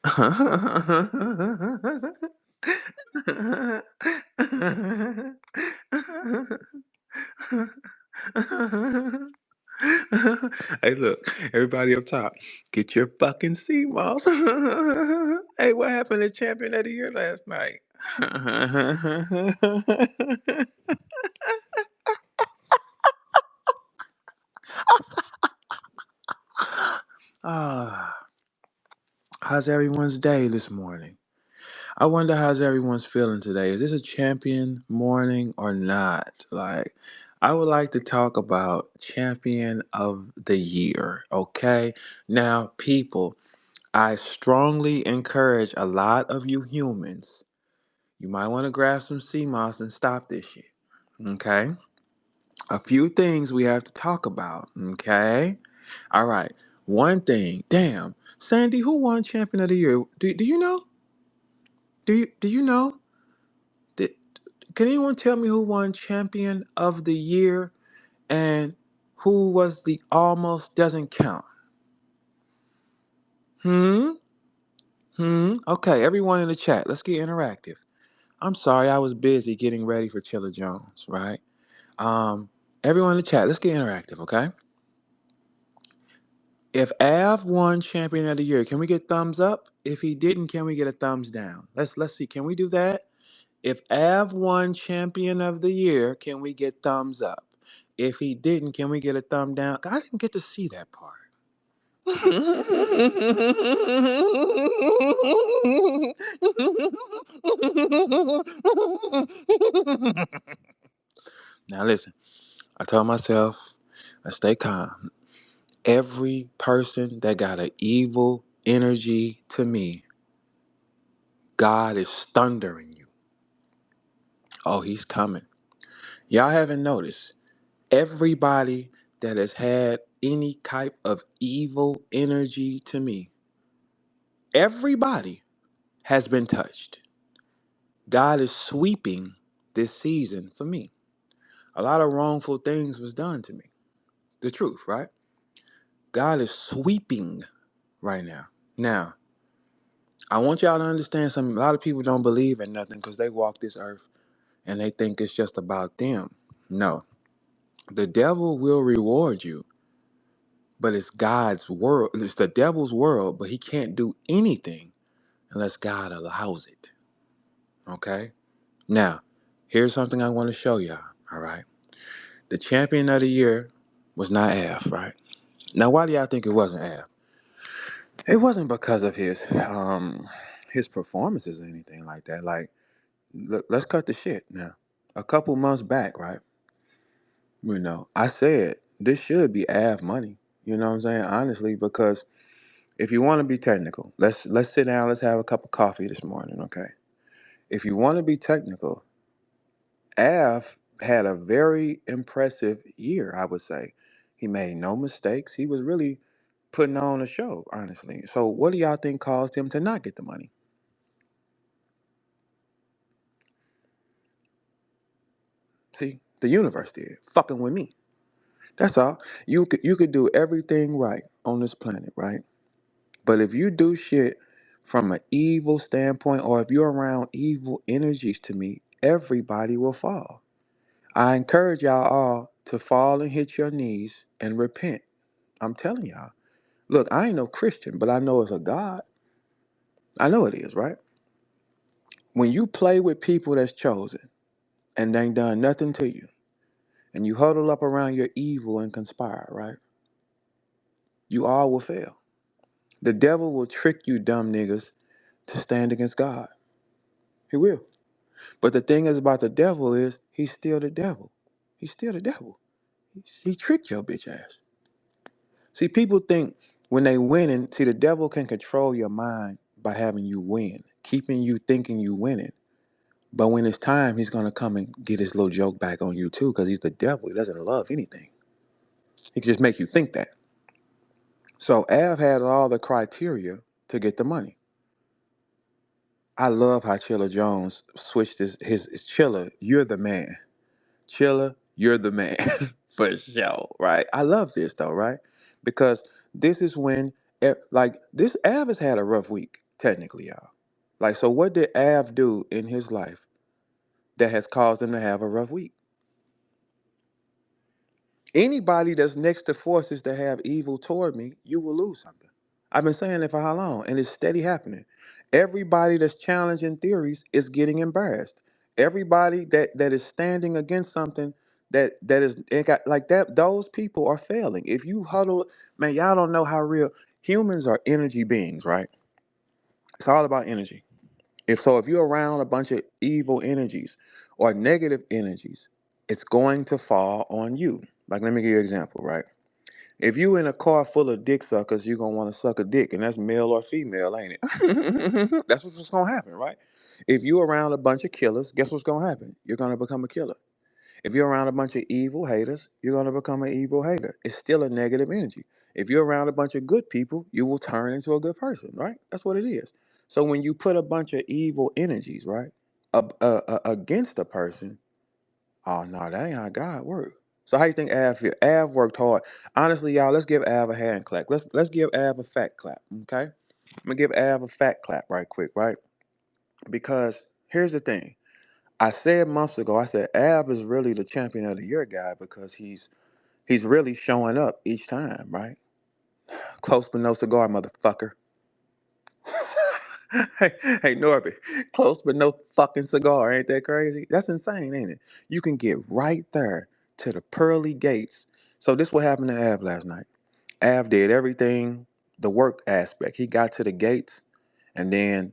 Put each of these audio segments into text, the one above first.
Hey, look, everybody up top, get your fucking sea moss. Hey, what happened to champion of the year last night? Ah, how's everyone's day this morning? I wonder how's everyone's feeling today. Is this a champion morning or not? Like, I would like to talk about champion of the year, okay? Now, people, I strongly encourage a lot of you humans. You might want to grab some sea moss and stop this shit, okay? A few things we have to talk about, okay? All right. One thing, damn, Sandy, who won champion of the year? Do you know? Do you know? Did, can anyone tell me who won champion of the year and who was the almost doesn't count? Hmm? Okay, everyone in the chat, let's get interactive. I'm sorry, I was busy getting ready for Chilla Jones, right? Um, Everyone in the chat, let's get interactive, okay? If Av won champion of the year, can we get thumbs up? If he didn't, can we get a thumbs down? Let's see. Can we do that? If Av won champion of the year, can we get thumbs up? If he didn't, can we get a thumb down? I didn't get to see that part. Now listen, I told myself, I stay calm. Every person that got an evil energy to me, God is thundering you. Oh, he's coming. Y'all haven't noticed. Everybody that has had any type of evil energy to me, everybody has been touched. God is sweeping this season for me. A lot of wrongful things was done to me. The truth, right? God is sweeping right now. Now, I want y'all to understand something. A lot of people don't believe in nothing because they walk this earth and they think it's just about them. No. The devil will reward you, but it's God's world. It's the devil's world, but he can't do anything unless God allows it. Okay? Now, here's something I want to show y'all. All right? The champion of the year was not Av, right? Now, why do y'all think it wasn't Av? It wasn't because of his performances or anything like that. Like, look, let's cut the shit now. A couple months back, right? I said this should be Av money. You know what I'm saying? Honestly, because if you want to be technical, let's sit down, let's have a cup of coffee this morning, okay? If you want to be technical, Av had a very impressive year, I would say. He made no mistakes. He was really putting on a show, honestly. So what do y'all think caused him to not get the money? See, the universe did, fucking with me. That's all. You could do everything right on this planet, right? But if you do shit from an evil standpoint, or if you're around evil energies to me, everybody will fall. I encourage y'all all to fall and hit your knees and repent. I'm telling y'all. Look, I ain't no Christian, but I know it's a God. I know it is, right? When you play with people that's chosen and they ain't done nothing to you, and you huddle up around your evil and conspire, right? You all will fail. The devil will trick you dumb niggas to stand against God. He will. But the thing is about the devil is he's still the devil. He's still the devil. He tricked your bitch ass. See, people think when they winning, see, the devil can control your mind by having you win, keeping you thinking you winning. But when it's time, he's gonna come and get his little joke back on you too, because he's the devil. He doesn't love anything. He can just make you think that. So Av had all the criteria to get the money. I love how Chilla Jones switched his Chilla, you're the man. Chilla, you're the man. For sure, right? I love this though, right? Because this is when like this Av has had a rough week technically, y'all. Like, so what did Av do in his life that has caused him to have a rough week? Anybody that's next to forces that have evil toward me, you will lose something. I've been saying it for how long? And it's steady happening. Everybody that's challenging theories is getting embarrassed. Everybody that is standing against something that is it got like that, those people are failing. If you huddle, man, y'all don't know how real humans are energy beings, right? It's all about energy. If you're around a bunch of evil energies or negative energies, it's going to fall on you. Like, let me give you an example, right? If you in a car full of dick suckers, you're gonna want to suck a dick, and that's male or female, ain't it? That's what's gonna happen, right? If you around a bunch of killers, guess what's gonna happen? You're gonna become a killer. If you're around a bunch of evil haters, you're gonna become an evil hater. It's still a negative energy. If you're around a bunch of good people, you will turn into a good person, right? That's what it is. So when you put a bunch of evil energies, right, against a person, oh no, that ain't how God works. So how you think Av feel? Av worked hard. Honestly, y'all, let's give Av a hand clap. Let's give Av a fat clap. Okay? I'm gonna give Av a fat clap right quick, right? Because here's the thing. I said months ago, I said Av is really the champion of the year guy because he's really showing up each time, right? Close but no cigar, motherfucker. Hey Norbert, close but no fucking cigar. Ain't that crazy? That's insane, ain't it? You can get right there to the pearly gates. So this what happened to Av last night. Av did everything, the work aspect. He got to the gates, and then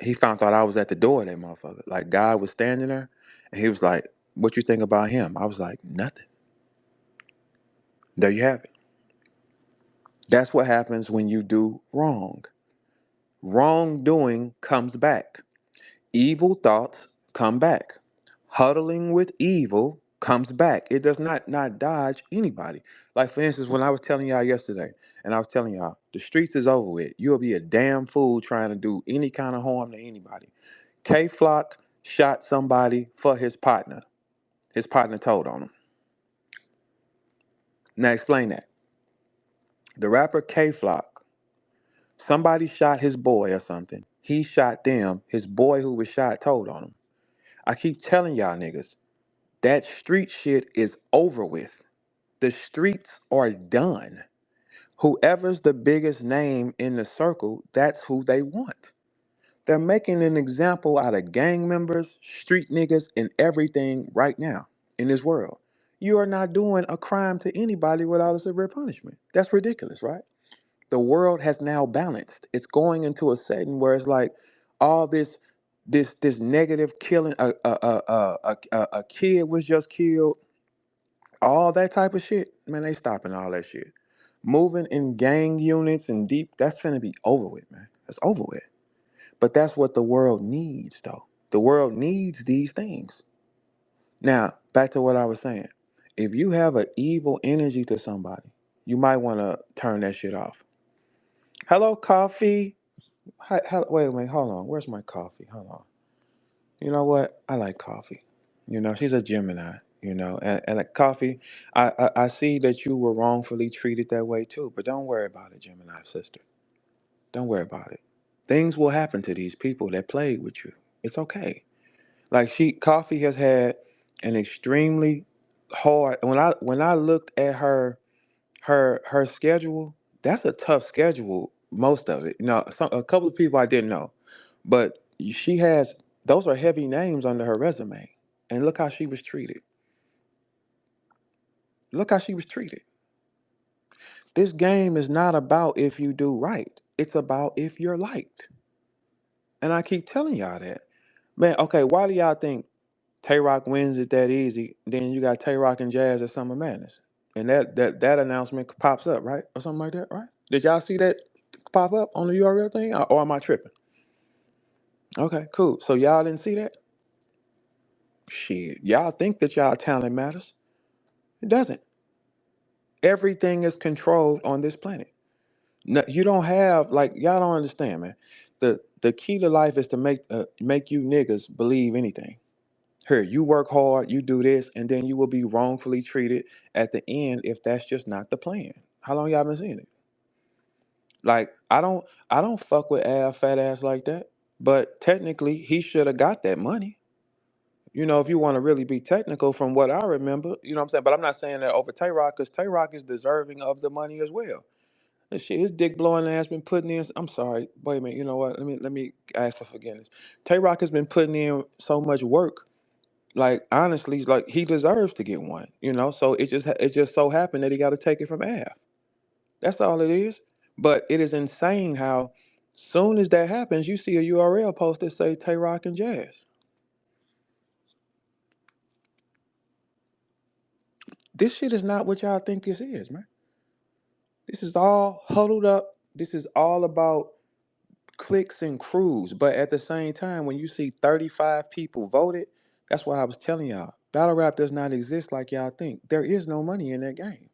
he found out I was at the door of that motherfucker. Like God was standing there, and he was like, "What you think about him?" I was like, "Nothing." There you have it. That's what happens when you do wrong. Wrongdoing comes back. Evil thoughts come back. Huddling with evil comes back. It does not dodge anybody. Like for instance, when I was telling y'all yesterday, and I was telling y'all, the streets is over with. You'll be a damn fool trying to do any kind of harm to anybody. K Flock shot somebody for his partner. His partner told on him. Now explain that. The rapper K Flock, somebody shot his boy or something. He shot them. His boy who was shot told on him. I keep telling y'all niggas, that street shit is over with. The streets are done. Whoever's the biggest name in the circle, that's who they want. They're making an example out of gang members, street niggas, and everything right now in this world. You are not doing a crime to anybody without a severe punishment. That's ridiculous, right? The world has now balanced. It's going into a setting where it's like all this negative killing. A kid was just killed. All that type of shit, man, they stopping all that shit. Moving in gang units and deep, that's finna be over with, man. That's over with. But that's what the world needs, though. The world needs these things. Now, back to what I was saying. If you have an evil energy to somebody, you might want to turn that shit off. Hello, coffee. Hi, wait a minute, hold on. Where's my coffee? Hold on. You know what? I like coffee. You know, she's a Gemini. You know, and like coffee, I see that you were wrongfully treated that way too. But don't worry about it, Gemini sister. Don't worry about it. Things will happen to these people that played with you. It's okay. Like coffee has had an extremely hard. When I looked at her schedule, that's a tough schedule. Most of it, a couple of people I didn't know, but she has those are heavy names under her resume, and look how she was treated. Look how she was treated. This game is not about if you do right. It's about if you're liked. And I keep telling y'all that. Man, okay, why do y'all think Tay Rock wins it that easy? Then you got Tay Rock and Jazz at Summer Madness. And that announcement pops up, right? Or something like that, right? Did y'all see that pop up on the URL thing? Or am I tripping? Okay, cool. So y'all didn't see that? Shit. Y'all think that y'all talent matters. It doesn't. Everything is controlled on this planet. No, you don't have like y'all don't understand, man. The key to life is to make you niggas believe anything. Here, you work hard, you do this, and then you will be wrongfully treated at the end if that's just not the plan. How long y'all been seeing it? Like I don't fuck with Av fat ass like that. But technically, he should have got that money. You know, if you want to really be technical, from what I remember, you know what I'm saying. But I'm not saying that over Tay Rock, because Tay Rock is deserving of the money as well. And shit, his dick blowing ass been putting in. I'm sorry, wait a minute. You know what? Let me ask for forgiveness. Tay Rock has been putting in so much work. Like honestly, like he deserves to get one. You know, so it just so happened that he got to take it from Av. That's all it is. But it is insane how soon as that happens, you see a URL post that say Tay Rock and Jazz. This shit is not what y'all think this is, man. This is all huddled up. This is all about clicks and crews. But at the same time, when you see 35 people voted, that's what I was telling y'all. Battle rap does not exist like y'all think. There is no money in that game.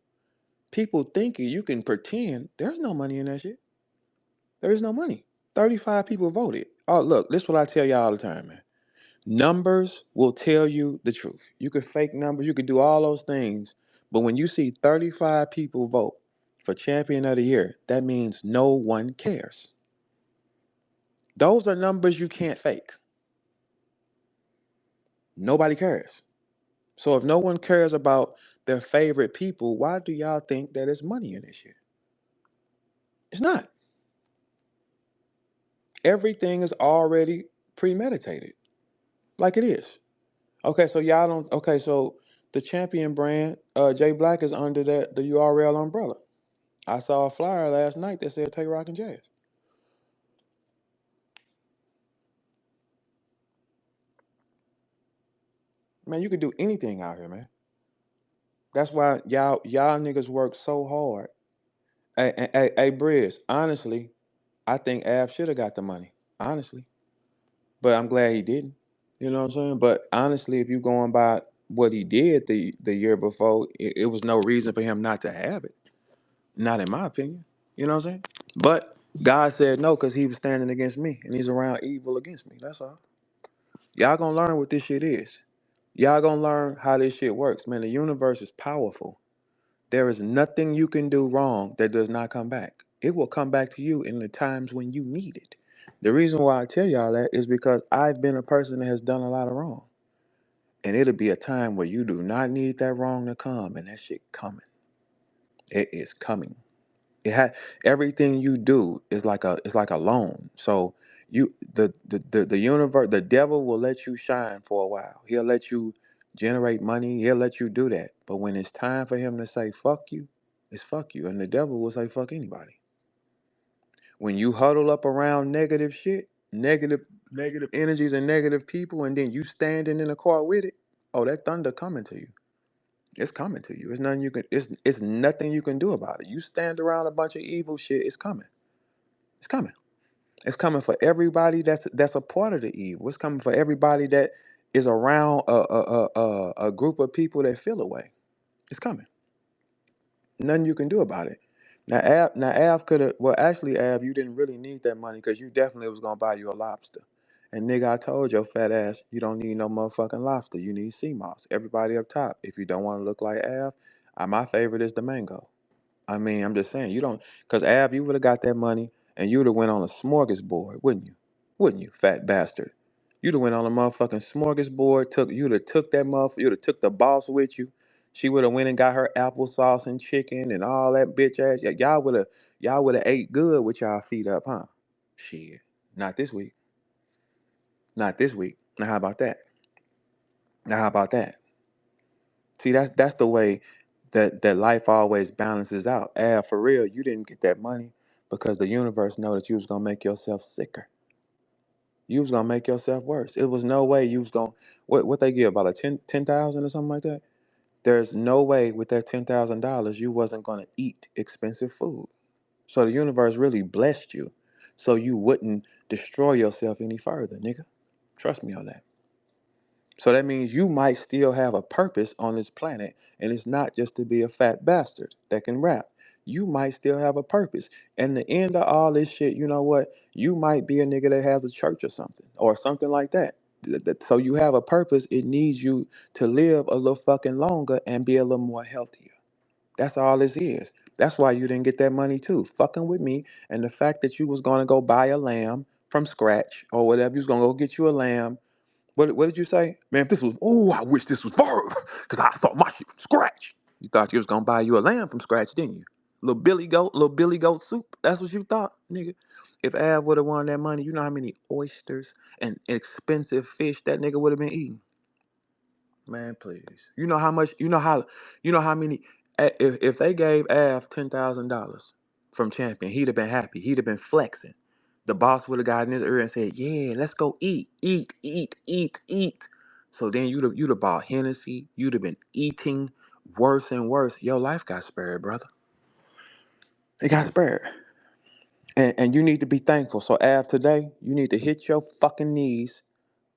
People thinking you can pretend there's no money in that shit. There is no money. 35 people voted. Oh, look, this is what I tell y'all all the time, man. Numbers will tell you the truth. You could fake numbers, you could do all those things. But when you see 35 people vote for champion of the year, that means no one cares. Those are numbers you can't fake. Nobody cares. So if no one cares about their favorite people, why do y'all think that it's money in this shit? It's not. Everything is already premeditated. Like it is. Okay, so y'all don't okay, so the champion brand, J Black is under the URL umbrella. I saw a flyer last night that said Tay Rock and Jazz. Man, you could do anything out here, man. That's why y'all niggas work so hard. Hey, Briz, honestly, I think Av should have got the money. Honestly. But I'm glad he didn't. You know what I'm saying? But honestly, if you going by what he did the year before, it was no reason for him not to have it. Not in my opinion. You know what I'm saying? But God said no because he was standing against me and he's around evil against me. That's all. Y'all gonna learn what this shit is. Y'all gonna learn how this shit works. Man, the universe is powerful. There is nothing you can do wrong that does not come back. It will come back to you in the times when you need it. The reason why I tell y'all that is because I've been a person that has done a lot of wrong. And it'll be a time where you do not need that wrong to come, and that shit coming. It is coming. It ha- Everything you do is like a loan. So the universe, the devil will let you shine for a while. He'll let you generate money. He'll let you do that. But when it's time for him to say fuck you, it's fuck you. And the devil will say fuck anybody. When you huddle up around negative shit, negative energies and negative people, and then you standing in the car with it, oh, that thunder coming to you. It's coming to you. It's nothing you can do about it. You stand around a bunch of evil shit, it's coming. It's coming. It's coming for everybody that's a part of the evil. It's coming for everybody that is around a group of people that feel away. It's coming. Nothing you can do about it. Now Av could have. Well, actually, Av, you didn't really need that money because you definitely was gonna buy you a lobster. And nigga, I told your fat ass you don't need no motherfucking lobster. You need sea moss. Everybody up top. If you don't want to look like Av, my favorite is the mango. I mean, I'm just saying, you don't, because Av, you would have got that money and you would have went on a smorgasbord, wouldn't you? Wouldn't you, fat bastard? You'd have went on a motherfucking smorgasbord, you'd have took that motherfucker, you'd have took the boss with you. She would have went and got her applesauce and chicken and all that bitch ass. Y'all would have ate good with y'all feet up, huh? Shit. Not this week. Not this week. Now how about that? Now how about that? See, that's the way that life always balances out. For real, you didn't get that money because the universe know that you was gonna make yourself sicker. You was gonna make yourself worse. It was no way you was gonna what they give about a 10,000 or something like that. There's no way with that $10,000 you wasn't gonna eat expensive food. So the universe really blessed you, so you wouldn't destroy yourself any further, nigga. Trust me on that. So that means you might still have a purpose on this planet, and it's not just to be a fat bastard that can rap. You might still have a purpose. And the end of all this shit, you know what? You might be a nigga that has a church or something like that. So you have a purpose. It needs you to live a little fucking longer and be a little more healthier. That's all this is. That's why you didn't get that money too. Fucking with me. And the fact that you was gonna go buy a lamb from scratch or whatever, you was gonna go get you a lamb. What did you say? Man, if this was, oh, I wish this was VERB, because I thought my shit from scratch. You thought you was gonna buy you a lamb from scratch, didn't you? Little Billy Goat soup. That's what you thought, nigga. If Av would have won that money, you know how many oysters and expensive fish that nigga would have been eating. Man, please. You know how much? You know how many? If they gave Av $10,000 from champion, he'd have been happy. He'd have been flexing. The boss would have gotten his ear and said, "Yeah, let's go eat, eat, eat, eat, eat." So then you'd have bought Hennessy. You'd have been eating worse and worse. Your life got spared, brother. It got spared, and you need to be thankful. So Av, today, you need to hit your fucking knees.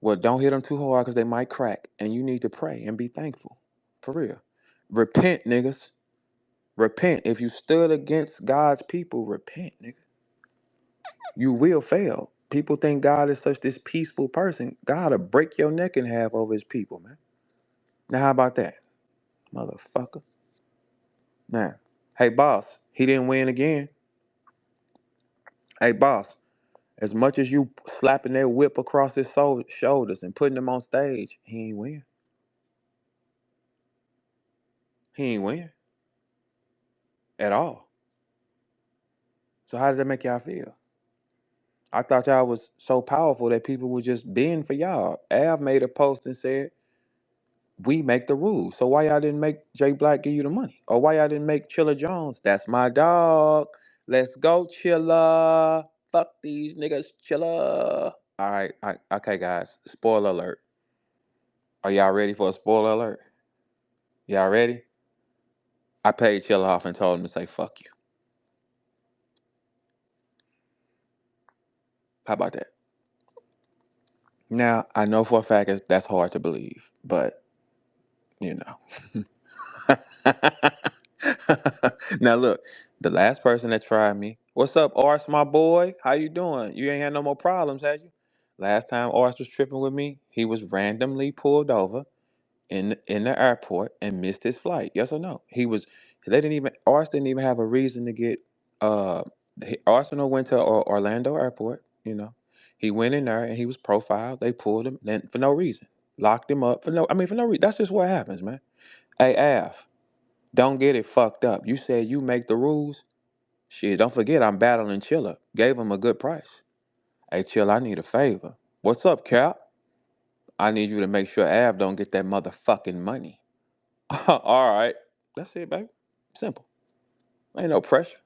Well, don't hit them too hard because they might crack. And you need to pray and be thankful. For real. Repent, niggas. Repent. If you stood against God's people, repent, nigga. You will fail. People think God is such this peaceful person. God will break your neck in half over his people, man. Now, how about that? Motherfucker. Now, hey, boss, he didn't win again. Hey, boss, as much as you slapping that whip across his shoulders and putting him on stage, he ain't win. He ain't win at all. So how does that make y'all feel? I thought y'all was so powerful that people would just bend for y'all. Av made a post and said, "We make the rules." So why y'all didn't make Jay Black give you the money? Or why y'all didn't make Chilla Jones? That's my dog. Let's go, Chilla. Fuck these niggas, Chilla. All right, okay, guys. Spoiler alert. Are y'all ready for a spoiler alert? Y'all ready? I paid Chilla off and told him to say fuck you. How about that? Now I know for a fact that's hard to believe, but you know. Now look, the last person that tried me. What's up, Ars, my boy? How you doing? You ain't had no more problems, had you? Last time Ars was tripping with me, he was randomly pulled over in the airport and missed his flight. Yes or no? They didn't even Ars didn't even have a reason to get Arsenal went to Orlando Airport, you know. He went in there and he was profiled. They pulled him then for no reason. Locked him up for no reason. That's just what happens, man. Hey, Av. Don't get it fucked up. You said you make the rules. Shit, don't forget I'm battling Chilla. Gave him a good price. Hey, Chilla, I need a favor. What's up, Cap? I need you to make sure Av don't get that motherfucking money. All right. That's it, baby. Simple. Ain't no pressure.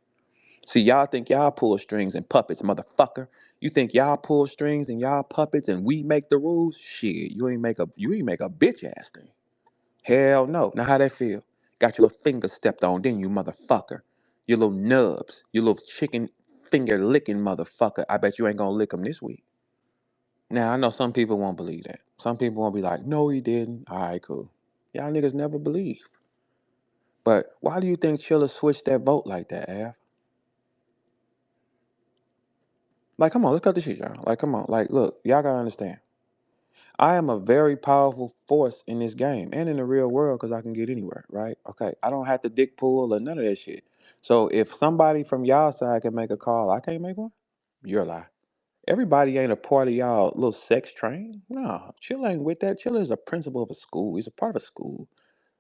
See, y'all think y'all pull strings and puppets, motherfucker. You think y'all pull strings and y'all puppets and we make the rules? Shit, you ain't make a bitch ass thing. Hell no. Now how that feel? Got your little finger stepped on, didn't you, motherfucker? Your little nubs, your little chicken finger licking motherfucker. I bet you ain't gonna lick them this week. Now I know some people won't believe that. Some people won't be like, no, he didn't. All right, cool. Y'all niggas never believe. But why do you think Chilla switched that vote like that, Av? Like, come on, let's cut the shit, y'all. Like, come on. Like, look, y'all gotta understand. I am a very powerful force in this game and in the real world because I can get anywhere, right? Okay. I don't have to dick pull or none of that shit. So if somebody from y'all side can make a call, I can't make one? You're a lie. Everybody ain't a part of y'all little sex train. No, Chill ain't with that. Chill is a principal of a school. He's a part of a school.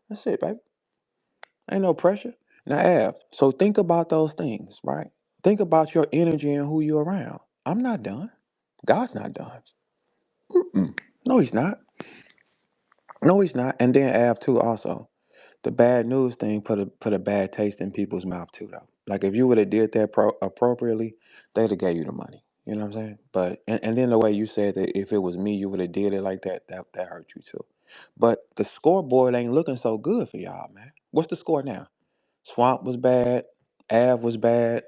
That's it, baby. Ain't no pressure. Now, Av, so think about those things, right? Think about your energy and who you're around. I'm not done. God's not done. Mm-mm. No, he's not. No, he's not. And then Av too also. The bad news thing put a bad taste in people's mouth too though. Like if you would have did that appropriately, they'd have gave you the money. You know what I'm saying? But and then the way you said that if it was me, you would have did it like that, that hurt you too. But the scoreboard ain't looking so good for y'all, man. What's the score now? Swamp was bad, Av was bad,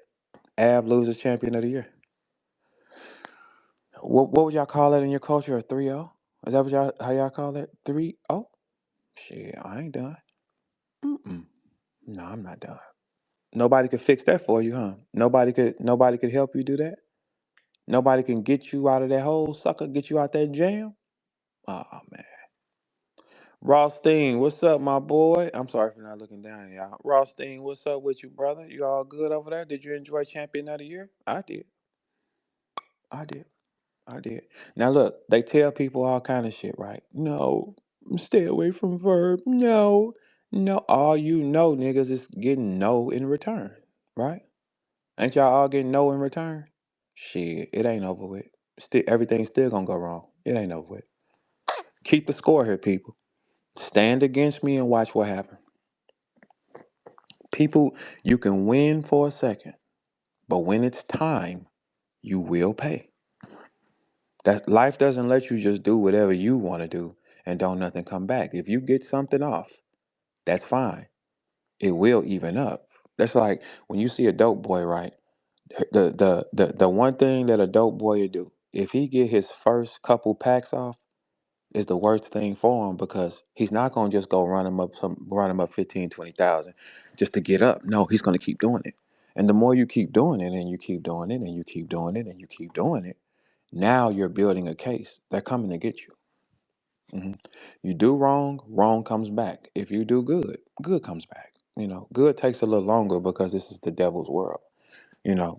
Av loses champion of the year. What would y'all call that in your culture? A 3-0? Is that what y'all how y'all call it? 3-0? Shit, I ain't done. Mm-mm. No, I'm not done. Nobody could fix that for you, huh? Nobody could help you do that. Nobody can get you out of that hole, sucker, get you out that jam. Oh man. Rothstein, what's up, my boy? I'm sorry for not looking down, y'all. Rothstein, what's up with you, brother? You all good over there? Did you enjoy Champion of the Year? I did. I did. I did. Now look, they tell people all kind of shit, right? No, stay away from verb. No, no. All you know, niggas, is getting no in return, right? Ain't y'all all getting no in return? Shit, it ain't over with. Still, everything's still gonna go wrong. It ain't over with. Keep the score here, people. Stand against me and watch what happens. People, you can win for a second, but when it's time, you will pay. That life doesn't let you just do whatever you want to do and don't nothing come back. If you get something off, that's fine. It will even up. That's like when you see a dope boy, right? The one thing that a dope boy would do, if he get his first couple packs off, is the worst thing for him because he's not gonna just go run him up 15, 20,000 just to get up. No, he's gonna keep doing it. And the more you keep doing it and you keep doing it and you keep doing it and you keep doing it, now you're building a case. They're coming to get you. hmm You do wrong, wrong comes back. If you do good, good comes back. Good takes a little longer because this is the devil's world.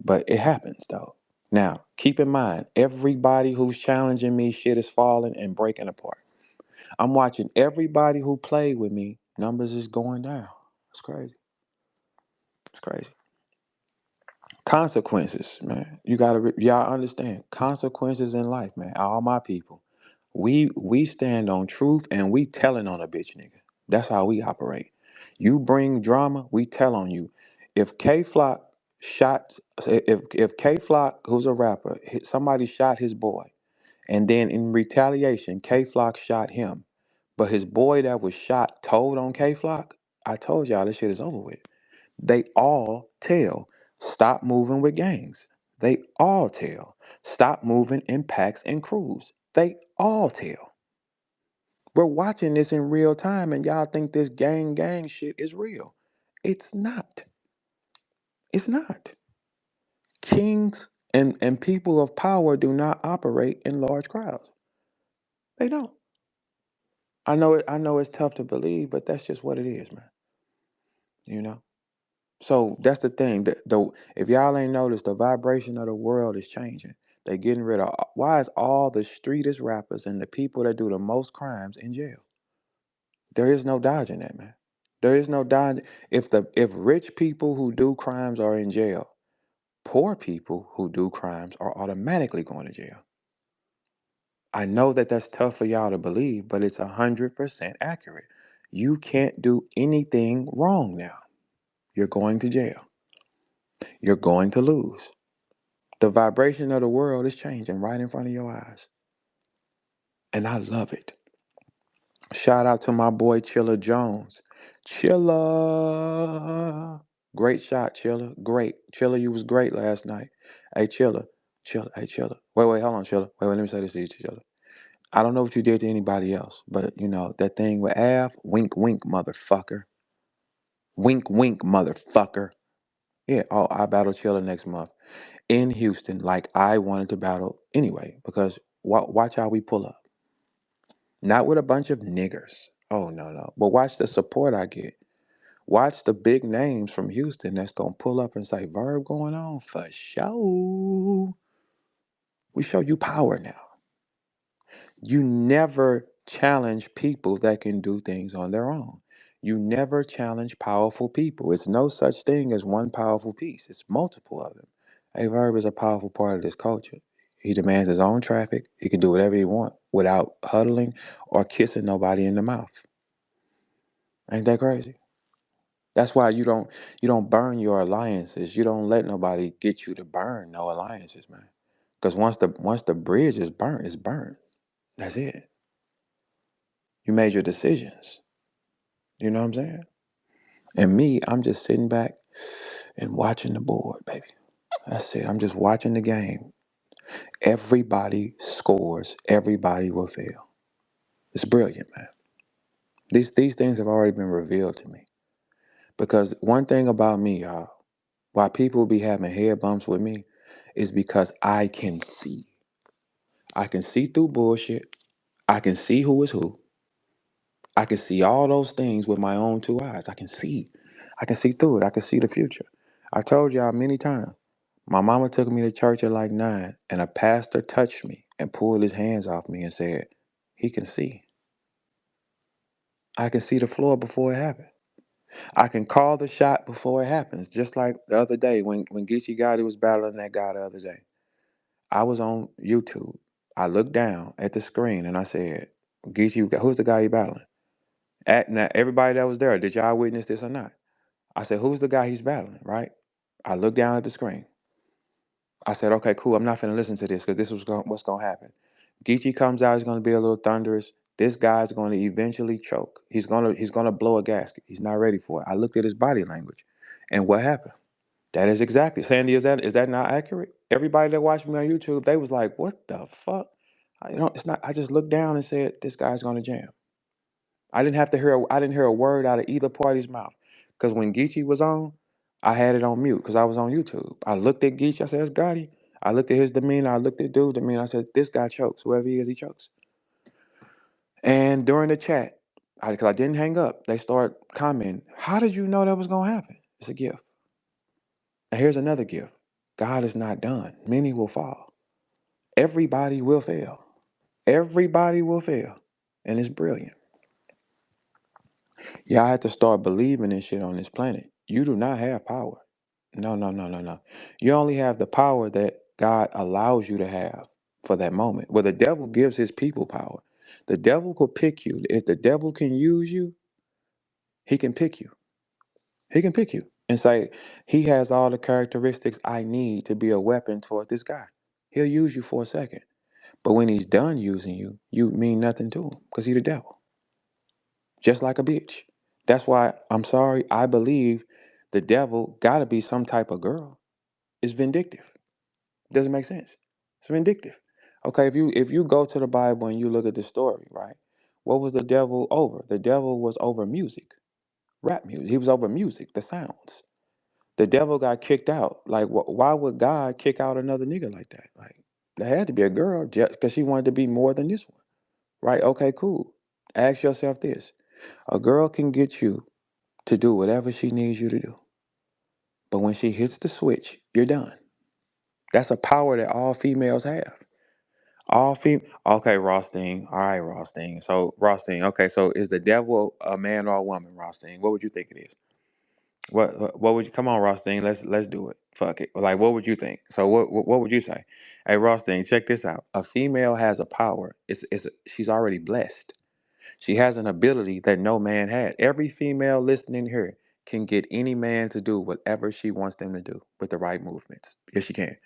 But it happens though. Now, keep in mind, everybody who's challenging me, shit is falling and breaking apart. I'm watching everybody who played with me, numbers is going down. It's crazy. It's crazy. Consequences, man. Y'all understand consequences in life, man. All my people. We stand on truth and we telling on a bitch nigga. That's how we operate. You bring drama, we tell on you. If K Flock shot if K Flock, who's a rapper, somebody shot his boy, and then in retaliation, K Flock shot him. But his boy that was shot told on K Flock, I told y'all this shit is over with. They all tell, stop moving with gangs. They all tell, stop moving in packs and crews. They all tell. We're watching this in real time and y'all think this gang shit is real. It's not. It's not. Kings and people of power do not operate in large crowds. They don't. I know it's tough to believe, but that's just what it is, man. You know? So that's the thing. If y'all ain't noticed, the vibration of the world is changing. They getting rid of. Why is all the streetest rappers and the people that do the most crimes in jail? There is no dodging that, man. There is no dodging. If rich people who do crimes are in jail, poor people who do crimes are automatically going to jail. I know that that's tough for y'all to believe, but it's 100% accurate. You can't do anything wrong now. You're going to jail. You're going to lose. The vibration of the world is changing right in front of your eyes. And I love it. Shout out to my boy Chilla Jones. Chilla. Great shot, Chilla. Great. Chilla, you was great last night. Hey, Chilla. Chilla. Hey, Chilla. Wait, hold on, Chilla. Wait, let me say this to you, Chilla. I don't know what you did to anybody else, but that thing with Av, wink, wink, motherfucker. Wink, wink, motherfucker. Yeah, I battle Chilla next month in Houston, like I wanted to battle anyway, because watch how we pull up. Not with a bunch of niggers. Oh, no, no. But watch the support I get. Watch the big names from Houston that's going to pull up and say, Verb going on for show. We show you power now. You never challenge people that can do things on their own. You never challenge powerful people. It's no such thing as one powerful piece. It's multiple of them. A Verb is a powerful part of this culture. He demands his own traffic. He can do whatever he wants without huddling or kissing nobody in the mouth. Ain't that crazy? That's why you don't burn your alliances. You don't let nobody get you to burn no alliances, man. Because once the bridge is burnt, it's burnt. That's it. You made your decisions. You know what I'm saying? And me, I'm just sitting back and watching the board, baby. That's it. I'm just watching the game. Everybody scores. Everybody will fail. It's brilliant, man. These things have already been revealed to me. Because one thing about me, y'all, why people be having head bumps with me is because I can see. I can see through bullshit. I can see who is who. I can see all those things with my own two eyes. I can see. I can see through it. I can see the future. I told y'all many times. My mama took me to church at like 9, and a pastor touched me and pulled his hands off me and said, he can see. I can see the floor before it happened. I can call the shot before it happens. Just like the other day when Geechee Gotti was battling that guy the other day. I was on YouTube. I looked down at the screen and I said, Geechee, who's the guy you battling? Now, everybody that was there, did y'all witness this or not? I said, who's the guy he's battling, right? I looked down at the screen. I said, okay, cool. I'm not finna listen to this because this was what's going to happen. Geechee comes out. He's going to be a little thunderous. This guy's going to eventually choke. He's gonna blow a gasket. He's not ready for it. I looked at his body language. And what happened? That is exactly. Sandy, is that not accurate? Everybody that watched me on YouTube, they was like, what the fuck? It's not. I just looked down and said, this guy's going to jam. I didn't hear a word out of either party's mouth. Because when Geechee was on, I had it on mute because I was on YouTube. I looked at Geechee, I said, that's Gotti. I looked at his demeanor, I looked at dude's demeanor, I said, this guy chokes. Whoever he is, he chokes. And during the chat, because I didn't hang up, they start commenting, how did you know that was going to happen? It's a gift. And here's another gift. God is not done. Many will fall. Everybody will fail. Everybody will fail. And it's brilliant. Y'all have to start believing in shit on this planet. You do not have power. No, no, no, no, no. You only have the power that God allows you to have for that moment. Well, the devil gives his people power. The devil could pick you. If the devil can use you, he can pick you. He can pick you and say, he has all the characteristics I need to be a weapon toward this guy. He'll use you for a second. But when he's done using you, you mean nothing to him because he's the devil. Just like a bitch. That's why I'm sorry. I believe the devil got to be some type of girl. It's vindictive. Doesn't make sense. It's vindictive. Okay, if you go to the Bible and you look at the story, right? What was the devil over? The devil was over music, rap music. He was over music, the sounds. The devil got kicked out. Like, why would God kick out another nigga like that? Like, there had to be a girl just because she wanted to be more than this one, right? Okay, cool. Ask yourself this: a girl can get you to do whatever she needs you to do. But when she hits the switch, you're done. That's a power that all females have. Okay, Rothstein. All right, Rothstein. So Rothstein. Okay, so is the devil a man or a woman, Rothstein? What would you think it is? What would you? Come on, Rothstein. Let's do it. Fuck it. Like, what would you think? So what would you say? Hey, Rothstein, check this out. A female has a power. She's already blessed. She has an ability that no man had. Every female listening here can get any man to do whatever she wants them to do with the right movements. Yes, she can.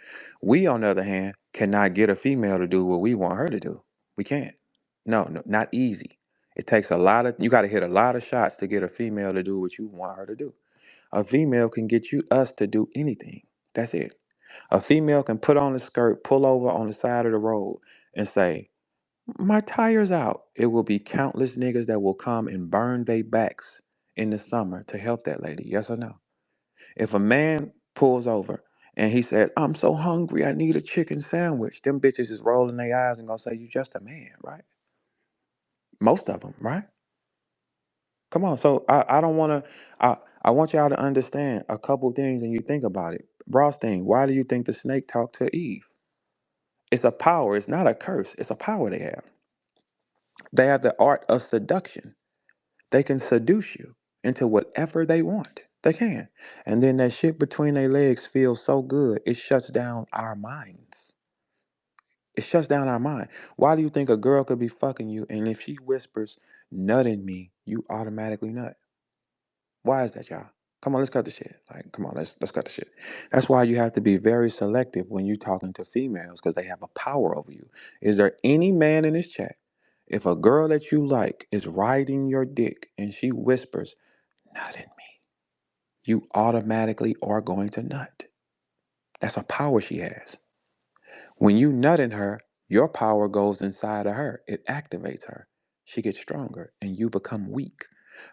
We, on the other hand, cannot get a female to do what we want her to do. We can't. No, no, not easy. It takes a lot of, you got to hit a lot of shots to get a female to do what you want her to do. A female can get us to do anything. That's it. A female can put on a skirt, pull over on the side of the road, and say, my tire's out. It will be countless niggas that will come and burn their backs in the summer to help that lady. Yes or no? If a man pulls over and he says, I'm so hungry, I need a chicken sandwich, them bitches is rolling their eyes and gonna say, you just a man, right? Most of them, right? Come on. So I don't want to, I want y'all to understand a couple things and you think about it. Rothstein, why do you think the snake talked to Eve? It's a power. It's not a curse. It's a power they have. They have the art of seduction. They can seduce you into whatever they want. They can. And then that shit between their legs feels so good, it shuts down our minds. It shuts down our mind. Why do you think a girl could be fucking you and if she whispers, nut in me, you automatically nut? Why is that, y'all? Come on, let's cut the shit. Like, come on, let's cut the shit. That's why you have to be very selective when you're talking to females because they have a power over you. Is there any man in this chat? If a girl that you like is riding your dick and she whispers, nut in me, you automatically are going to nut. That's a power she has. When you nut in her, your power goes inside of her. It activates her. She gets stronger and you become weak.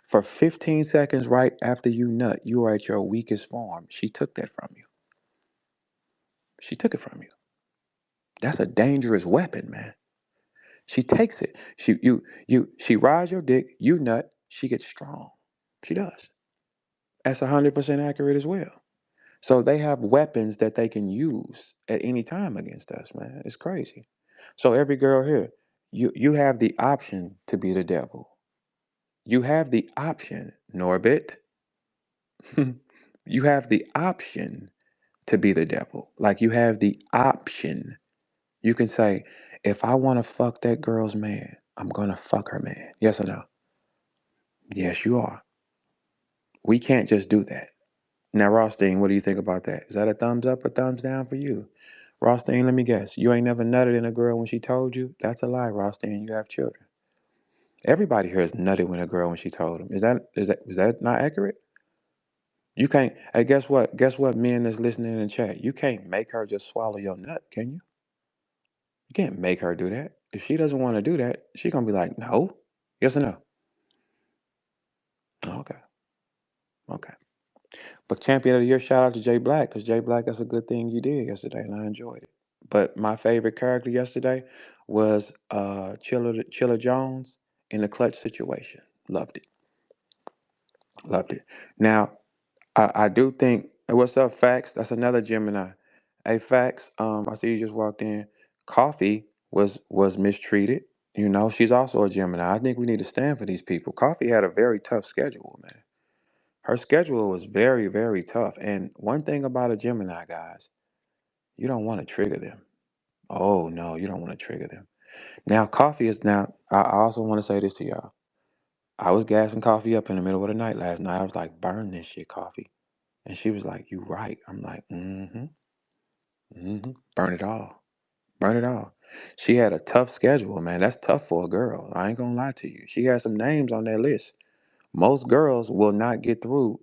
For 15 seconds right after you nut, you are at your weakest form. She took that from you. She took it from you. That's a dangerous weapon, man. She takes it. She rides your dick, you nut, she gets strong. She does. That's 100% accurate as well. So they have weapons that they can use at any time against us, man. It's crazy. So every girl here, you have the option to be the devil. You have the option, Norbit. You have the option to be the devil. Like you have the option. You can say, if I want to fuck that girl's man, I'm gonna fuck her man. Yes or no? Yes, you are. We can't just do that. Now, Rothstein, what do you think about that? Is that a thumbs up or thumbs down for you? Rothstein, let me guess. You ain't never nutted in a girl when she told you? That's a lie, Rothstein. You have children. Everybody here has nutted when a girl when she told them. Is that not accurate? You can't. Hey, guess what? Guess what? Men that's listening in the chat. You can't make her just swallow your nut, can you? You can't make her do that. If she doesn't want to do that, she gonna be like, no. Yes or no? Oh, okay. Okay. But champion of the year, shout out to Jay Black, because Jay Black, that's a good thing you did yesterday, and I enjoyed it. But my favorite character yesterday was Chilla Jones in the clutch situation. Loved it. Loved it. Now, I do think what's up, Facts? That's another Gemini. Hey, Facts, I see you just walked in. Coffee was mistreated. You know, she's also a Gemini. I think we need to stand for these people. Coffee had a very tough schedule, man. Her schedule was very, very tough. And one thing about a Gemini, guys, you don't want to trigger them. Oh no, you don't want to trigger them. Now, coffee is now. I also want to say this to y'all. I was gassing coffee up in the middle of the night last night. I was like, "Burn this shit, coffee," and she was like, "You right." I'm like, "Mm-hmm, mm-hmm. Burn it all, burn it all." She had a tough schedule, man. That's tough for a girl. I ain't gonna lie to you. She had some names on that list. Most girls will not get through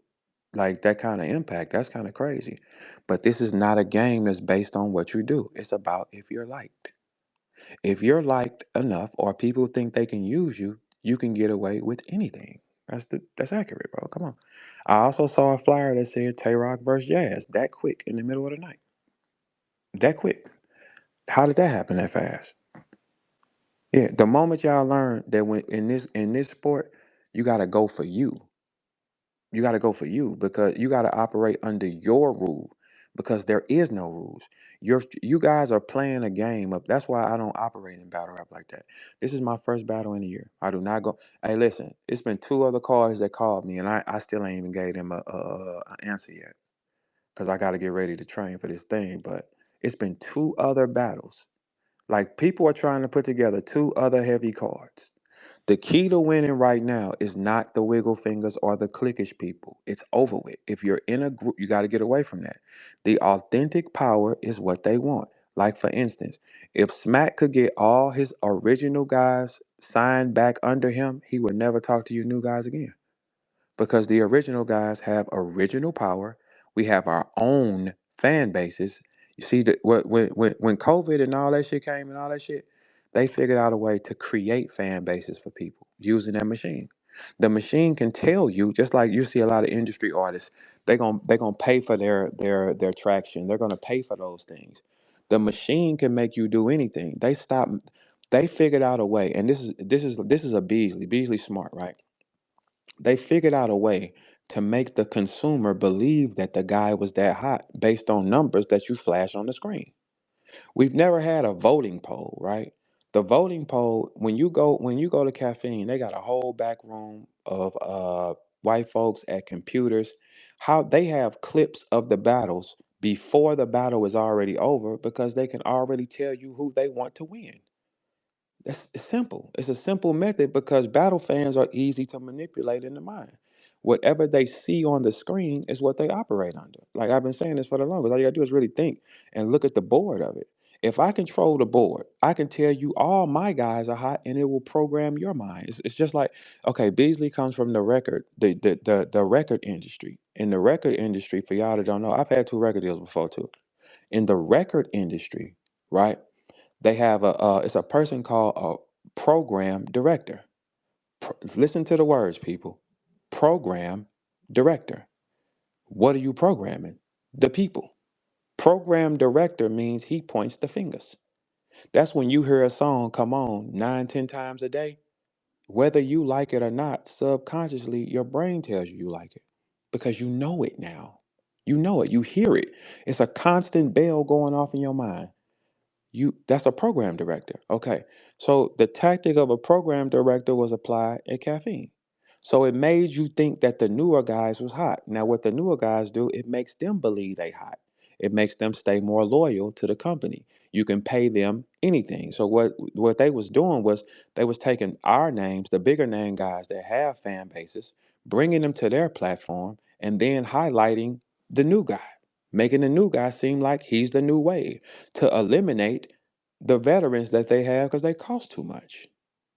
like that kind of impact. That's kind of crazy. But this is not a game that's based on what you do. It's about if you're liked. If you're liked enough or people think they can use you, you can get away with anything. That's accurate, bro. Come on. I also saw a flyer that said Tay Rock versus Jazz that quick in the middle of the night. That quick. How did that happen that fast? Yeah, the moment y'all learn that when in this sport, you gotta go for you. You got to go for you because you got to operate under your rule because there is no rules. You guys are playing a game of that's why I don't operate in battle rap like that. This is my first battle in a year. I do not go. Hey, listen, it's been two other callers that called me and I still ain't even gave them a answer yet because I got to get ready to train for this thing. But it's been two other battles. Like people are trying to put together two other heavy cards. The key to winning right now is not the wiggle fingers or the cliquish people. It's over with. If you're in a group, you got to get away from that. The authentic power is what they want. Like, for instance, if Smack could get all his original guys signed back under him, he would never talk to you new guys again because the original guys have original power. We have our own fan bases. You see that when COVID and all that shit came and all that shit, they figured out a way to create fan bases for people using that machine. The machine can tell you, just like you see a lot of industry artists, they gonna pay for their traction. They're gonna pay for those things. The machine can make you do anything. They figured out a way, and this is a Beasley. Beasley smart, right? They figured out a way to make the consumer believe that the guy was that hot based on numbers that you flash on the screen. We've never had a voting poll, right? The voting poll, when you go to caffeine, they got a whole back room of white folks at computers. How they have clips of the battles before the battle is already over because they can already tell you who they want to win. It's simple. It's a simple method because battle fans are easy to manipulate in the mind. Whatever they see on the screen is what they operate under. Like I've been saying this for the longest. All you gotta do is really think and look at the board of it. If I control the board, I can tell you all my guys are hot and it will program your mind. It's just like, okay, Beasley comes from the record, the record industry. In the record industry, for y'all that don't know, I've had two record deals before too. In the record industry, right? They have it's a person called a program director. Listen to the words, people. Program director. What are you programming? The people. Program director means he points the fingers. That's when you hear a song come on 9, 10 times a day. Whether you like it or not, subconsciously, your brain tells you like it because you know it now. You know it. You hear it. It's a constant bell going off in your mind. That's a program director. Okay. So the tactic of a program director was applied at caffeine. So it made you think that the newer guys was hot. Now what the newer guys do, it makes them believe they hot. It makes them stay more loyal to the company. You can pay them anything. So what they was doing was they was taking our names, the bigger name guys that have fan bases, bringing them to their platform and then highlighting the new guy, making the new guy seem like he's the new wave to eliminate the veterans that they have because they cost too much,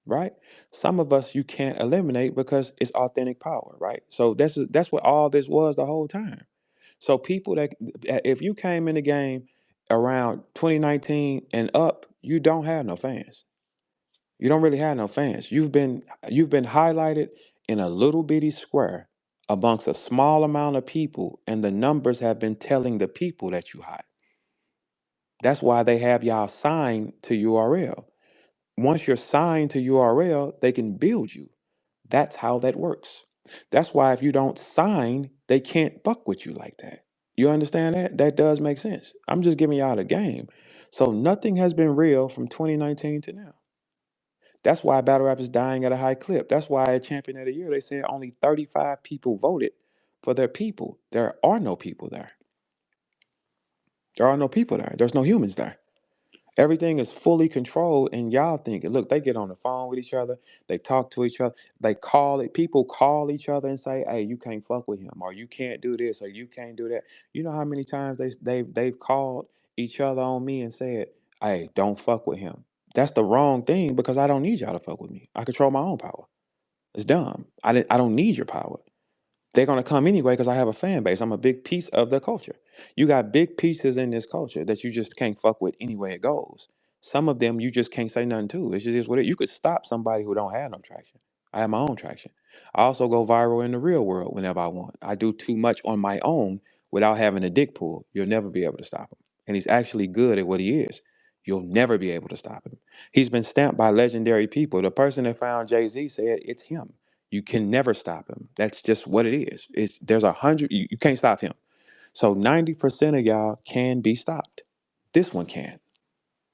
right? Some of us you can't eliminate because it's authentic power, right? So that's what all this was the whole time. So people that if you came in the game around 2019 and up, you don't have no fans. You don't really have no fans. You've been highlighted in a little bitty square amongst a small amount of people, and the numbers have been telling the people that you hot. That's why they have y'all signed to URL. Once you're signed to URL, they can build you. That's how that works. That's why if you don't sign, they can't fuck with you like that. You understand that? That does make sense. I'm just giving y'all the game. So nothing has been real from 2019 to now. That's why battle rap is dying at a high clip. That's why at Champion of the Year, they said only 35 people voted for their people. There are no people there. There are no people there. There's no humans there. Everything is fully controlled, and y'all thinking, look, they get on the phone with each other, they talk to each other, they call it, people call each other and say, hey, you can't fuck with him, or you can't do this, or you can't do that. You know how many times they've called each other on me and said, hey, don't fuck with him. That's the wrong thing because I don't need y'all to fuck with me. I control my own power. It's dumb. I don't need your power. They're gonna come anyway because I have a fan base. I'm a big piece of the culture. You got big pieces in this culture that you just can't fuck with anyway it goes. Some of them you just can't say nothing to. It's just what it. You could stop somebody who don't have no traction. I have my own traction. I also go viral in the real world whenever I want. I do too much on my own without having a dick pull. You'll never be able to stop him. And he's actually good at what he is. You'll never be able to stop him. He's been stamped by legendary people. The person that found Jay-Z said it's him. You can never stop him. That's just what it is. There's 100. You can't stop him. So 90% of y'all can be stopped. This one can.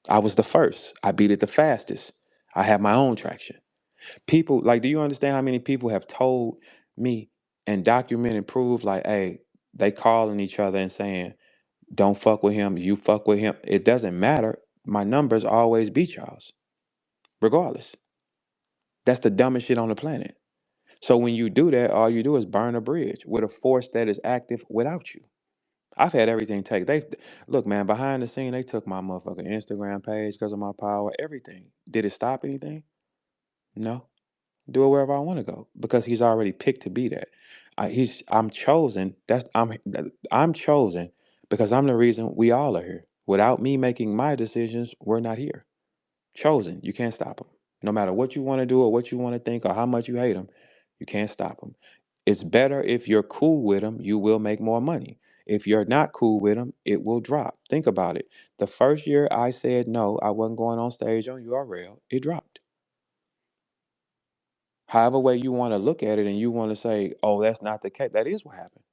I was the first. I beat it the fastest. I have my own traction. People like, do you understand how many people have told me and documented and proved like, hey, they calling each other and saying, don't fuck with him. You fuck with him. It doesn't matter. My numbers always beat y'all's, regardless. That's the dumbest shit on the planet. So when you do that, all you do is burn a bridge with a force that is active without you. I've had everything taken. They look, man, behind the scene, they took my motherfucking Instagram page because of my power, everything. Did it stop anything? No. Do it wherever I want to go because he's already picked to be that. I'm chosen. I'm chosen because I'm the reason we all are here. Without me making my decisions, we're not here. Chosen. You can't stop them. No matter what you want to do or what you want to think or how much you hate them, you can't stop them. It's better if you're cool with them, you will make more money. If you're not cool with them, it will drop. Think about it. The first year I said no, I wasn't going on stage on URL, it dropped. However way you want to look at it and you want to say, oh, that's not the case, that is what happened.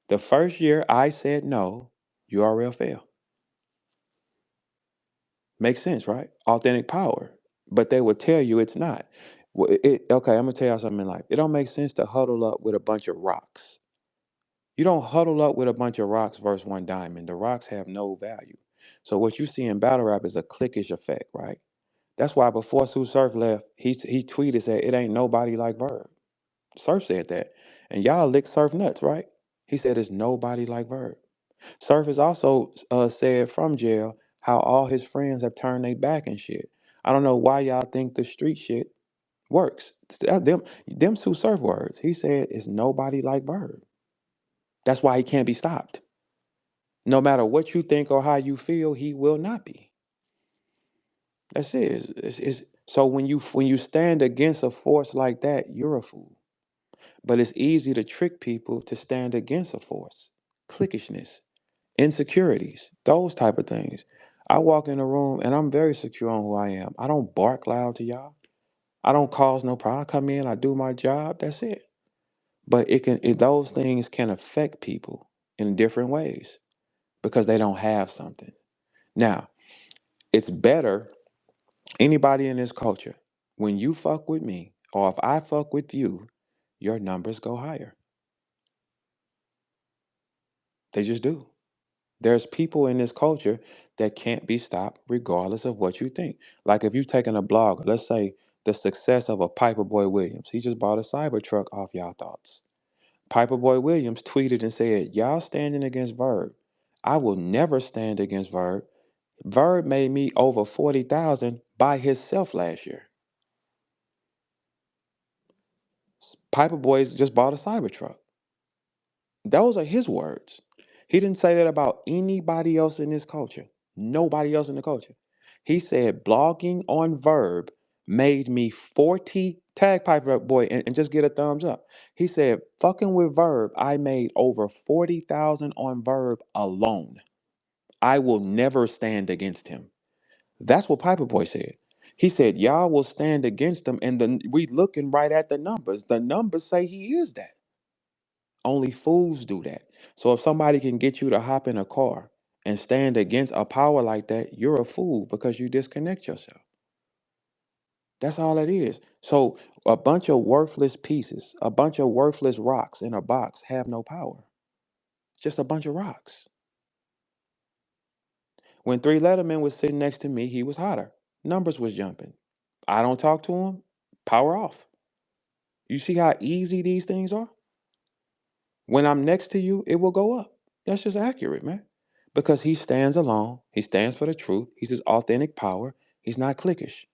The first year I said no, URL fell. Makes sense, right? Authentic power. But they will tell you it's not. Okay, I'm gonna tell y'all something in life. It don't make sense to huddle up with a bunch of rocks. You don't huddle up with a bunch of rocks versus one diamond. The rocks have no value. So what you see in battle rap is a cliquish effect, right? That's why before Sue Surf left, he tweeted said it ain't nobody like Verb. Surf said that, and y'all lick Surf nuts, right? He said it's nobody like Verb. Surf has also said from jail how all his friends have turned their back and shit. I don't know why y'all think the street shit works. Them two Surf words. He said it's nobody like Verb. That's why he can't be stopped. No matter what you think or how you feel, he will not be. That's it. So when you stand against a force like that, you're a fool. But it's easy to trick people to stand against a force. Cliquishness, insecurities, those type of things. I walk in a room and I'm very secure on who I am. I don't bark loud to y'all. I don't cause no problem. I come in, I do my job, that's it. But those things can affect people in different ways because they don't have something. Now, it's better, anybody in this culture, when you fuck with me or if I fuck with you, your numbers go higher. They just do. There's people in this culture that can't be stopped regardless of what you think. Like if you've taken a blog, let's say the success of a Piper Boy Williams, he just bought a Cybertruck off y'all thoughts. Piper Boy Williams tweeted and said, y'all standing against VERB. I will never stand against VERB. VERB made me over 40,000 by himself last year. Piper Boys just bought a Cybertruck. Those are his words. He didn't say that about anybody else in this culture. Nobody else in the culture. He said blogging on VERB made me 40, tag Piper Boy and just get a thumbs up. He said, fucking with VERB, I made over 40,000 on VERB alone. I will never stand against him. That's what Piper Boy said. He said, y'all will stand against him, and we looking right at the numbers. The numbers say he is that. Only fools do that. So if somebody can get you to hop in a car and stand against a power like that, you're a fool because you disconnect yourself. That's all it is. So a bunch of worthless pieces, a bunch of worthless rocks in a box have no power. Just a bunch of rocks. When Three Letterman was sitting next to me, he was hotter. Numbers was jumping. I don't talk to him. Power off. You see how easy these things are? When I'm next to you, it will go up. That's just accurate, man. Because he stands alone. He stands for the truth. He's his authentic power. He's not cliquish.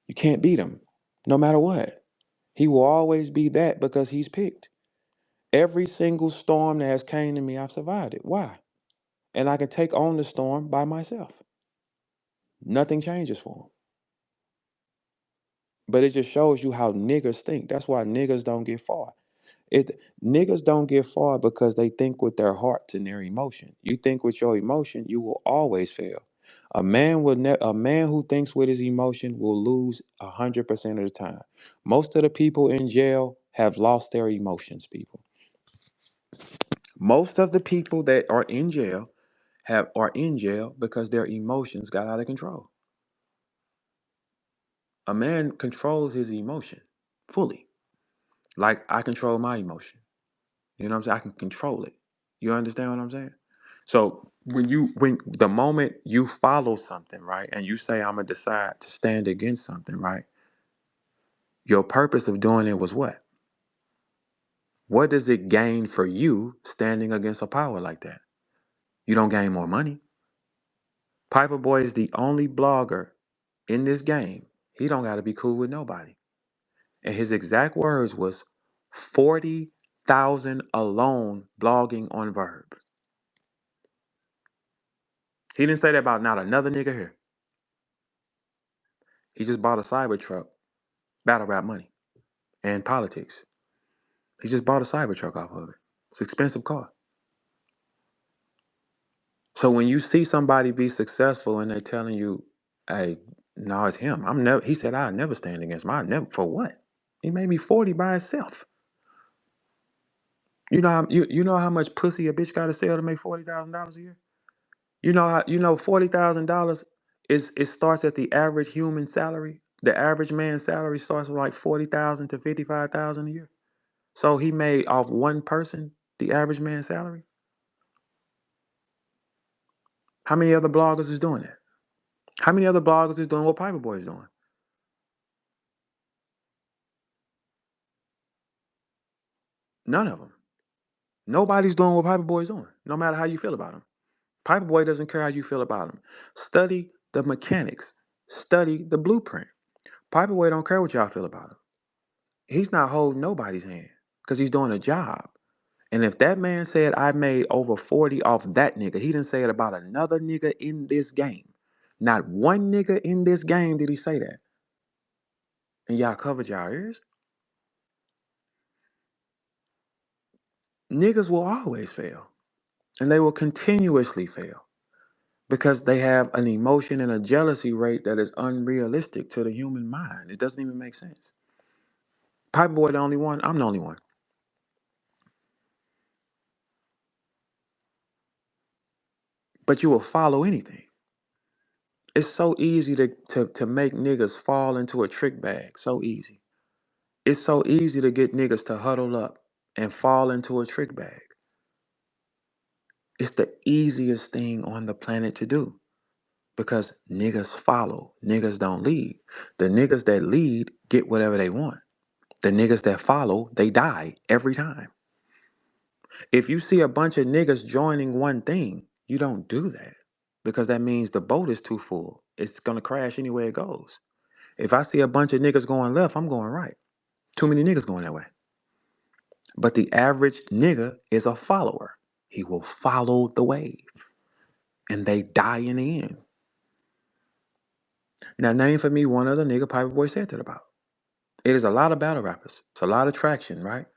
You can't beat him, no matter what. He will always be that because he's picked. Every single storm that has came to me, I've survived it. Why? And I can take on the storm by myself. Nothing changes for him. But it just shows you how niggas think. That's why niggas don't get far. Niggas don't get far because they think with their hearts and their emotion. You think with your emotion, you will always fail. A man who thinks with his emotion will lose 100% of the time. Most of the people in jail have lost their emotions, people. Most of the people that are in jail are in jail because their emotions got out of control. A man controls his emotion fully. Like I control my emotion. You know what I'm saying? I can control it. You understand what I'm saying? So when the moment you follow something, right, and you say I'm gonna decide to stand against something, right? Your purpose of doing it was what? What does it gain for you standing against a power like that? You don't gain more money. Piper Boy is the only blogger in this game. He don't gotta be cool with nobody. And his exact words was 40,000 alone blogging on Verb. He didn't say that about not another nigga here. He just bought a Cybertruck, battle rap money, and politics. He just bought a Cybertruck off of it. It's an expensive car. So when you see somebody be successful and they're telling you, hey, no, it's him. I'm never he said I'd never stand against him. I never for what? He made me 40 by himself. You know how much pussy a bitch gotta sell to make $40,000 a year? $40,000 is it starts at the average human salary. The average man's salary starts with like 40,000 to 55,000 a year. So he made off one person the average man's salary. How many other bloggers is doing that? How many other bloggers is doing what Piper Boy is doing? None of them. Nobody's doing what Piper Boy is doing, no matter how you feel about him. Piper Boy doesn't care how you feel about him. Study the mechanics. Study the blueprint. Piper Boy don't care what y'all feel about him. He's not holding nobody's hand because he's doing a job. And if that man said I made over 40 off that nigga, he didn't say it about another nigga in this game. Not one nigga in this game did he say that. And y'all covered y'all ears. Niggas will always fail. And they will continuously fail. because they have an emotion and a jealousy rate that is unrealistic to the human mind. It doesn't even make sense. Pipe Boy the only one. I'm the only one. But you will follow anything. It's so easy to make niggas fall into a trick bag. So easy. It's so easy to get niggas to huddle up and fall into a trick bag. It's the easiest thing on the planet to do because niggas follow. Niggas don't lead. The niggas that lead get whatever they want. The niggas that follow, they die every time. If you see a bunch of niggas joining one thing, you don't do that because that means the boat is too full. It's going to crash anywhere it goes. If I see a bunch of niggas going left, I'm going right. Too many niggas going that way. But the average nigga is a follower. He will follow the wave and they die in the end. Now, name for me one other nigga Piper Boy said that about. It is a lot of battle rappers. It's a lot of traction, right?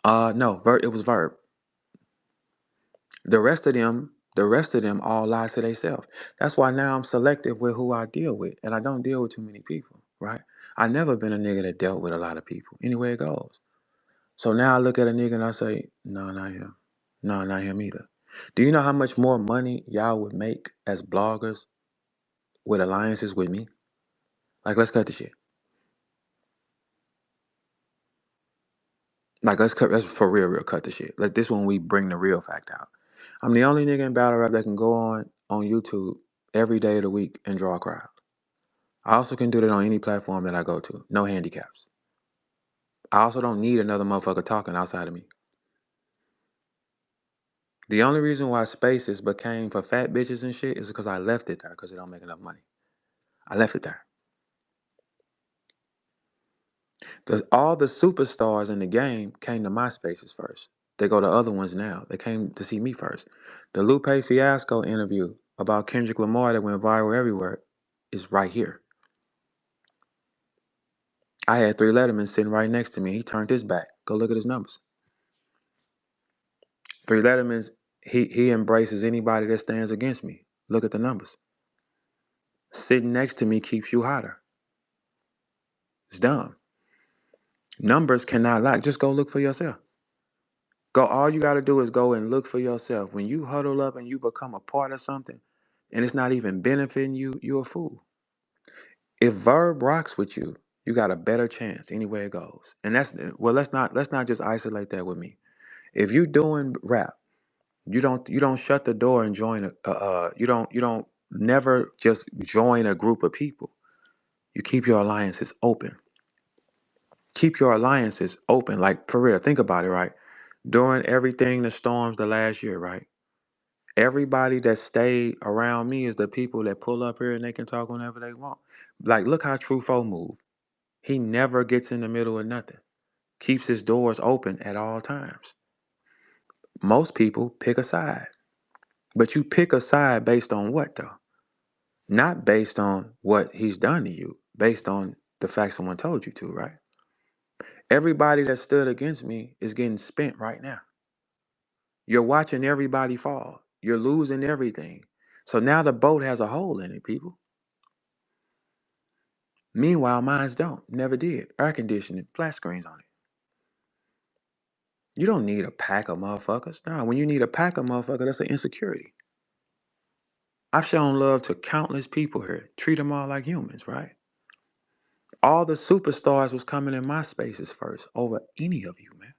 No, it was Verb. The rest of them all lie to themselves. That's why now I'm selective with who I deal with, and I don't deal with too many people, right? I never been a nigga that dealt with a lot of people. Anywhere it goes. So now I look at a nigga and I say, no, not him. No, not him either. Do you know how much more money y'all would make as bloggers with alliances with me? Like, let's cut the shit. Like, let's for real cut the shit. Like, this one we bring the real fact out. I'm the only nigga in battle rap that can go on YouTube every day of the week and draw a crowd. I also can do that on any platform that I go to. No handicaps. I also don't need another motherfucker talking outside of me. The only reason why spaces became for fat bitches and shit is because I left it there because it don't make enough money. I left it there. Because all the superstars in the game came to my spaces first. They go to other ones now. They came to see me first. The Lupe Fiasco interview about Kendrick Lamar that went viral everywhere is right here. I had 3 Letterman sitting right next to me. He turned his back. Go look at his numbers. 3 Letterman's he embraces anybody that stands against me. Look at the numbers. Sitting next to me keeps you hotter. It's dumb. Numbers cannot lie. Just go look for yourself. Go. All you got to do is go and look for yourself. When you huddle up and you become a part of something, and it's not even benefiting you, you're a fool. If Verb rocks with you, you got a better chance anywhere it goes. And that's well. Let's not just isolate that with me. If you doing rap, you don't shut the door and join you don't never just join a group of people. You keep your alliances open. Keep your alliances open. Like for real, think about it, right? During everything the storms the last year, right? Everybody that stayed around me is the people that pull up here and they can talk whenever they want. Like look how Truffaut move. He never gets in the middle of nothing. Keeps his doors open at all times. Most people pick a side. But you pick a side based on what though? Not based on what he's done to you, based on the fact someone told you to, right? Everybody that stood against me is getting spent right now. You're watching everybody fall. You're losing everything. So now the boat has a hole in it, people. Meanwhile, mines don't. Never did. Air conditioning, flat screens on it. You don't need a pack of motherfuckers. Nah, when you need a pack of motherfuckers, that's an insecurity. I've shown love to countless people here. Treat them all like humans, right? All the superstars was coming in my spaces first over any of you, man.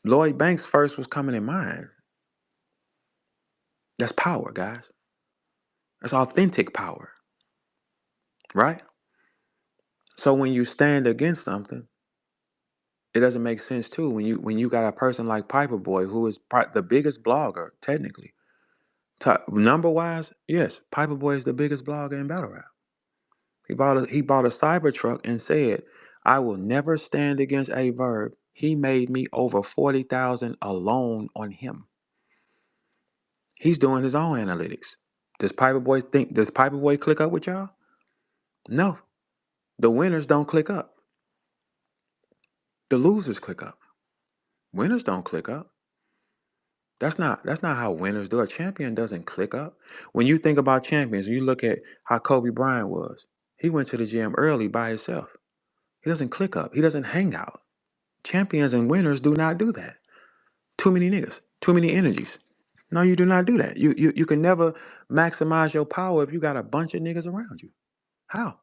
Lloyd Banks first was coming in mine. That's power, guys. That's authentic power, right? So when you stand against something, it doesn't make sense too. When you got a person like Piper Boy, who is the biggest blogger technically, number wise, yes, Piper Boy is the biggest blogger in battle rap. He bought a Cybertruck and said, "I will never stand against a Verb. He made me over 40,000 alone on him." He's doing his own analytics. Does Piper Boy click up with y'all? No. The winners don't click up. The losers click up. Winners don't click up. That's not how winners do. A champion doesn't click up. When you think about champions, you look at how Kobe Bryant was. He went to the gym early by himself. He doesn't click up. He doesn't hang out. Champions and winners do not do that. Too many niggas, too many energies. No, you do not do that. You can never maximize your power if you got a bunch of niggas around you. How?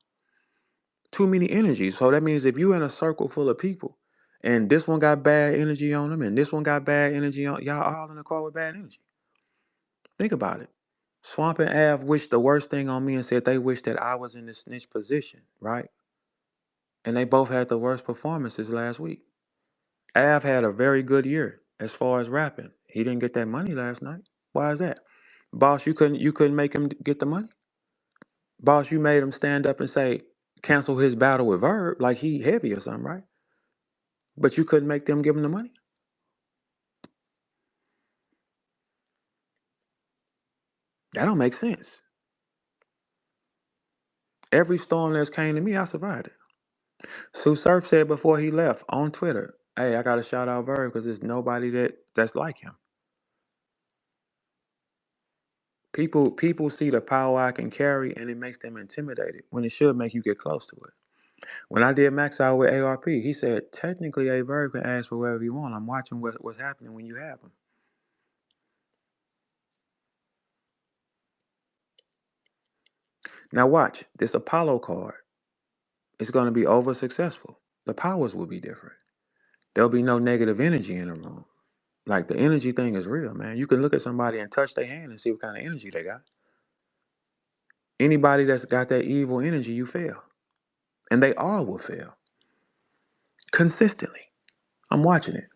Too many energies. So that means if you in a circle full of people and this one got bad energy on them and this one got bad energy on y'all all in the car with bad energy. Think about it. Swamp and Av wished the worst thing on me and said they wished that I was in this snitch position, right? And they both had the worst performances last week. Av had a very good year as far as rapping. He didn't get that money last night. Why is that? Boss, you couldn't make him get the money? Boss, you made him stand up and say, cancel his battle with VERB like he heavy or something, right? But you couldn't make them give him the money? That don't make sense. Every storm that's came to me, I survived it. Sue Surf said before he left on Twitter, hey, I gotta shout out Verb because there's nobody that's like him. People see the power I can carry and it makes them intimidated when it should make you get close to it. When I did Max Out with ARP, he said technically a Verb can ask for whatever you want. I'm watching what's happening when you have them. Now watch this Apollo card. It's gonna be over successful. The powers will be different. There'll be no negative energy in the room. Like the energy thing is real, man. You can look at somebody and touch their hand and see what kind of energy they got. Anybody that's got that evil energy, you fail. And they all will fail. Consistently. I'm watching it.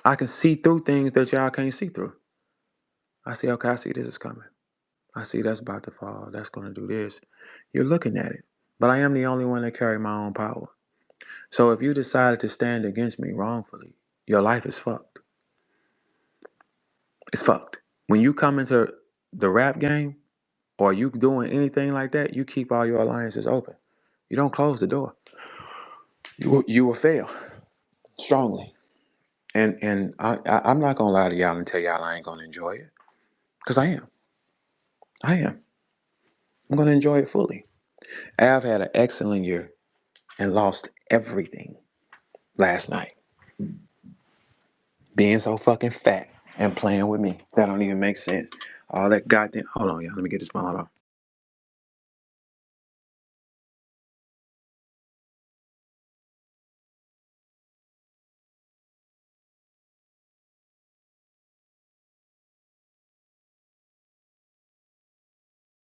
I can see through things that y'all can't see through. I see, okay, I see this is coming. I see that's about to fall. That's going to do this. You're looking at it. But I am the only one that carry my own power. So if you decided to stand against me wrongfully, your life is fucked. It's fucked. When you come into the rap game or you doing anything like that, you keep all your alliances open. You don't close the door. You will fail strongly. And I'm not gonna lie to y'all and tell y'all I ain't gonna enjoy it. Cause I am. I am. I'm gonna enjoy it fully. Av had an excellent year and lost everything last night. Being so fucking fat and playing with me. That don't even make sense. All that goddamn hold on, y'all. Let me get this phone off.